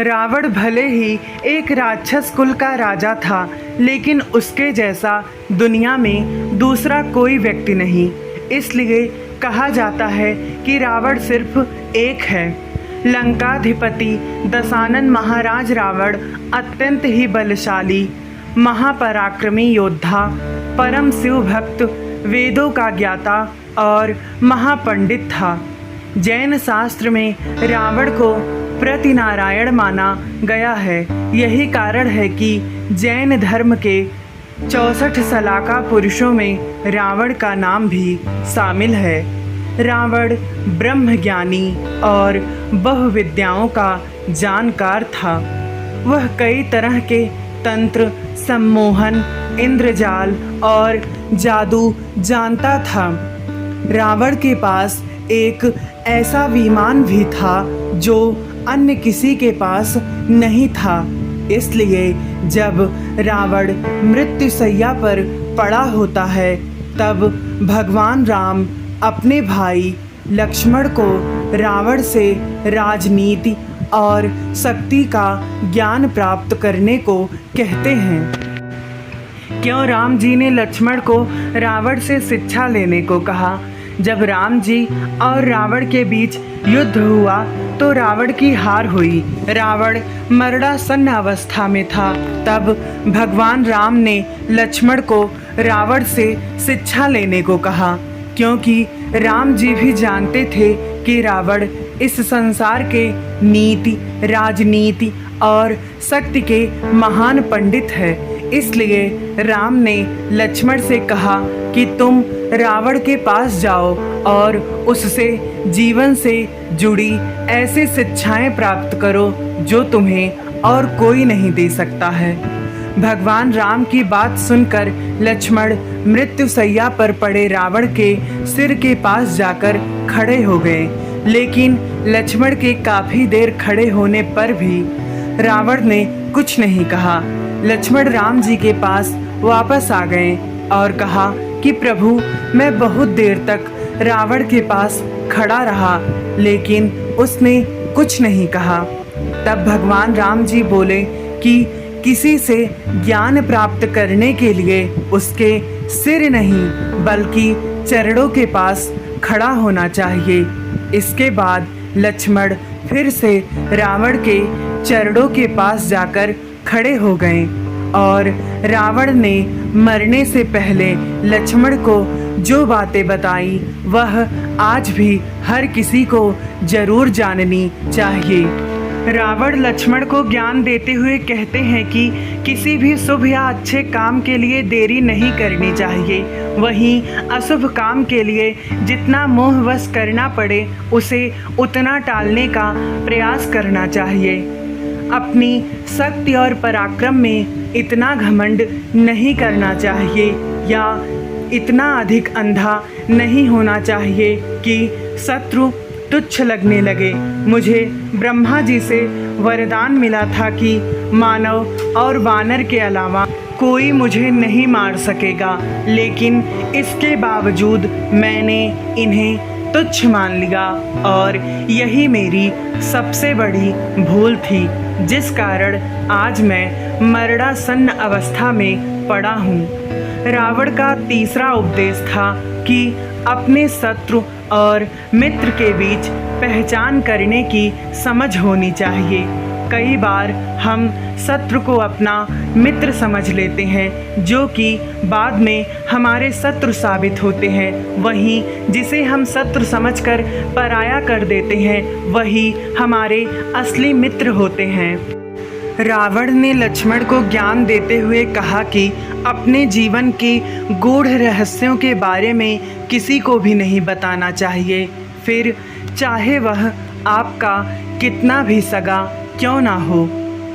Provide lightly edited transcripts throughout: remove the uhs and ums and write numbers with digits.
रावण भले ही एक राक्षस कुल का राजा था, लेकिन उसके जैसा दुनिया में दूसरा कोई व्यक्ति नहीं। इसलिए कहा जाता है कि रावण सिर्फ एक है। लंकाधिपति दशानन महाराज रावण अत्यंत ही बलशाली, महापराक्रमी योद्धा, परम शिव भक्त, वेदों का ज्ञाता और महापंडित था। जैन शास्त्र में रावण को प्रतिनारायण माना गया है। यही कारण है कि जैन धर्म के 64 सलाका पुरुषों में रावण का नाम भी शामिल है। रावण ब्रह्मज्ञानी और बहुविद्याओं का जानकार था। वह कई तरह के तंत्र, सम्मोहन, इंद्रजाल और जादू जानता था। रावण के पास एक ऐसा विमान भी था जो अन्य किसी के पास नहीं था। इसलिए जब रावण मृत्युशैया पर पड़ा होता है, तब भगवान राम अपने भाई लक्ष्मण को रावण से राजनीति और शक्ति का ज्ञान प्राप्त करने को कहते हैं। क्यों राम जी ने लक्ष्मण को रावण से शिक्षा लेने को कहा? जब राम जी और रावण के बीच युद्ध हुआ तो रावण की हार हुई। रावण मरणासन्न अवस्था में था। तब भगवान राम ने लक्ष्मण को रावण से शिक्षा लेने को कहा, क्योंकि राम जी भी जानते थे कि रावण इस संसार के नीति, राजनीति और शक्ति के महान पंडित है। इसलिए राम ने लक्ष्मण से कहा कि तुम रावण के पास जाओ और उससे जीवन से जुड़ी ऐसी शिक्षाएं प्राप्त करो जो तुम्हें और कोई नहीं दे सकता है। भगवान राम की बात सुनकर लक्ष्मण मृत्युशैया पर पड़े रावण के सिर के पास जाकर खड़े हो गए। लेकिन लक्ष्मण के काफ़ी देर खड़े होने पर भी रावण ने कुछ नहीं कहा। लक्ष्मण राम जी के पास वापस आ गए और कहा कि प्रभु, मैं बहुत देर तक रावण के पास खड़ा रहा, लेकिन उसने कुछ नहीं कहा। तब भगवान राम जी बोले कि किसी से ज्ञान प्राप्त करने के लिए उसके सिर नहीं बल्कि चरणों के पास खड़ा होना चाहिए। इसके बाद लक्ष्मण फिर से रावण के चरणों के पास जाकर खड़े हो गए और रावण ने मरने से पहले लक्ष्मण को जो बातें बताई वह आज भी हर किसी को जरूर जाननी चाहिए। रावण लक्ष्मण को ज्ञान देते हुए कहते हैं कि किसी भी शुभ या अच्छे काम के लिए देरी नहीं करनी चाहिए। वहीं अशुभ काम के लिए जितना मोहवश करना पड़े उसे उतना टालने का प्रयास करना चाहिए। अपनी शक्ति और पराक्रम में इतना घमंड नहीं करना चाहिए या इतना अधिक अंधा नहीं होना चाहिए कि शत्रु तुच्छ लगने लगे। मुझे ब्रह्मा जी से वरदान मिला था कि मानव और वानर के अलावा कोई मुझे नहीं मार सकेगा, लेकिन इसके बावजूद मैंने इन्हें तुच्छ मान लिया और यही मेरी सबसे बड़ी भूल थी, जिस कारण आज मैं मरणासन्न अवस्था में पड़ा हूँ। रावण का तीसरा उपदेश था कि अपने शत्रु और मित्र के बीच पहचान करने की समझ होनी चाहिए। कई बार हम शत्रु को अपना मित्र समझ लेते हैं, जो कि बाद में हमारे शत्रु साबित होते हैं। वहीं जिसे हम शत्रु समझकर पराया कर देते हैं, वही हमारे असली मित्र होते हैं। रावण ने लक्ष्मण को ज्ञान देते हुए कहा कि अपने जीवन के गूढ़ रहस्यों के बारे में किसी को भी नहीं बताना चाहिए, फिर चाहे वह आपका कितना भी सगा क्यों ना हो।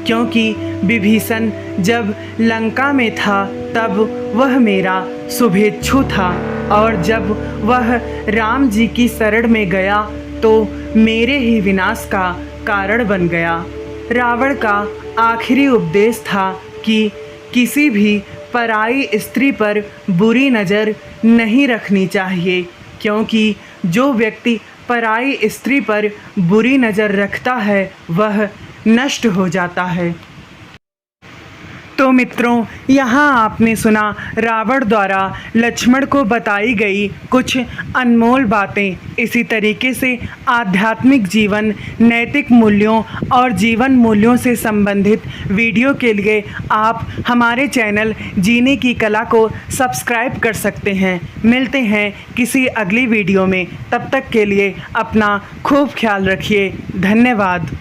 क्योंकि विभीषण जब लंका में था तब वह मेरा शुभेच्छु था, और जब वह राम जी की शरण में गया तो मेरे ही विनाश का कारण बन गया। रावण का आखिरी उपदेश था कि किसी भी पराई स्त्री पर बुरी नज़र नहीं रखनी चाहिए, क्योंकि जो व्यक्ति पराई स्त्री पर बुरी नज़र रखता है वह नष्ट हो जाता है। तो मित्रों, यहाँ आपने सुना रावण द्वारा लक्ष्मण को बताई गई कुछ अनमोल बातें। इसी तरीके से आध्यात्मिक जीवन, नैतिक मूल्यों और जीवन मूल्यों से संबंधित वीडियो के लिए आप हमारे चैनल जीने की कला को सब्सक्राइब कर सकते हैं। मिलते हैं किसी अगली वीडियो में, तब तक के लिए अपना खूब ख्याल रखिए। धन्यवाद।